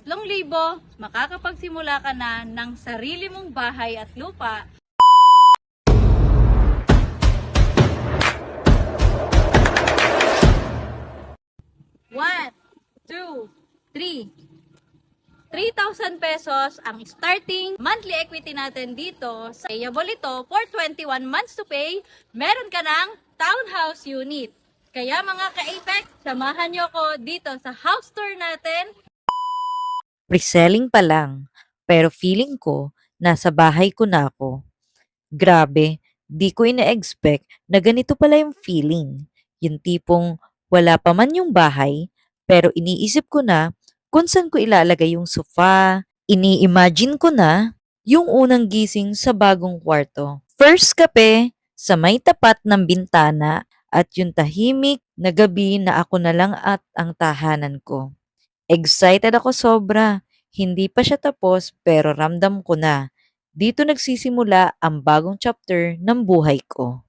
3,000, makakapagsimula ka na ng sarili mong bahay at lupa. One, two, three. 3,000 pesos ang starting monthly equity natin dito. Payable ito for 21 months to pay. Meron ka ng townhouse unit. Kaya mga ka-Apex, samahan nyo ko dito sa house tour natin. Pre-selling pa lang, pero feeling ko, nasa bahay ko na ako. Grabe, di ko ina-expect na ganito pala yung feeling. Yung tipong wala pa man yung bahay, pero iniisip ko na kung saan ko ilalagay yung sofa. Ini-imagine ko na yung unang gising sa bagong kwarto. First kape sa may tapat ng bintana at yung tahimik na gabi na ako na lang at ang tahanan ko. Excited ako sobra. Hindi pa siya tapos pero ramdam ko na. Dito nagsisimula ang bagong chapter ng buhay ko.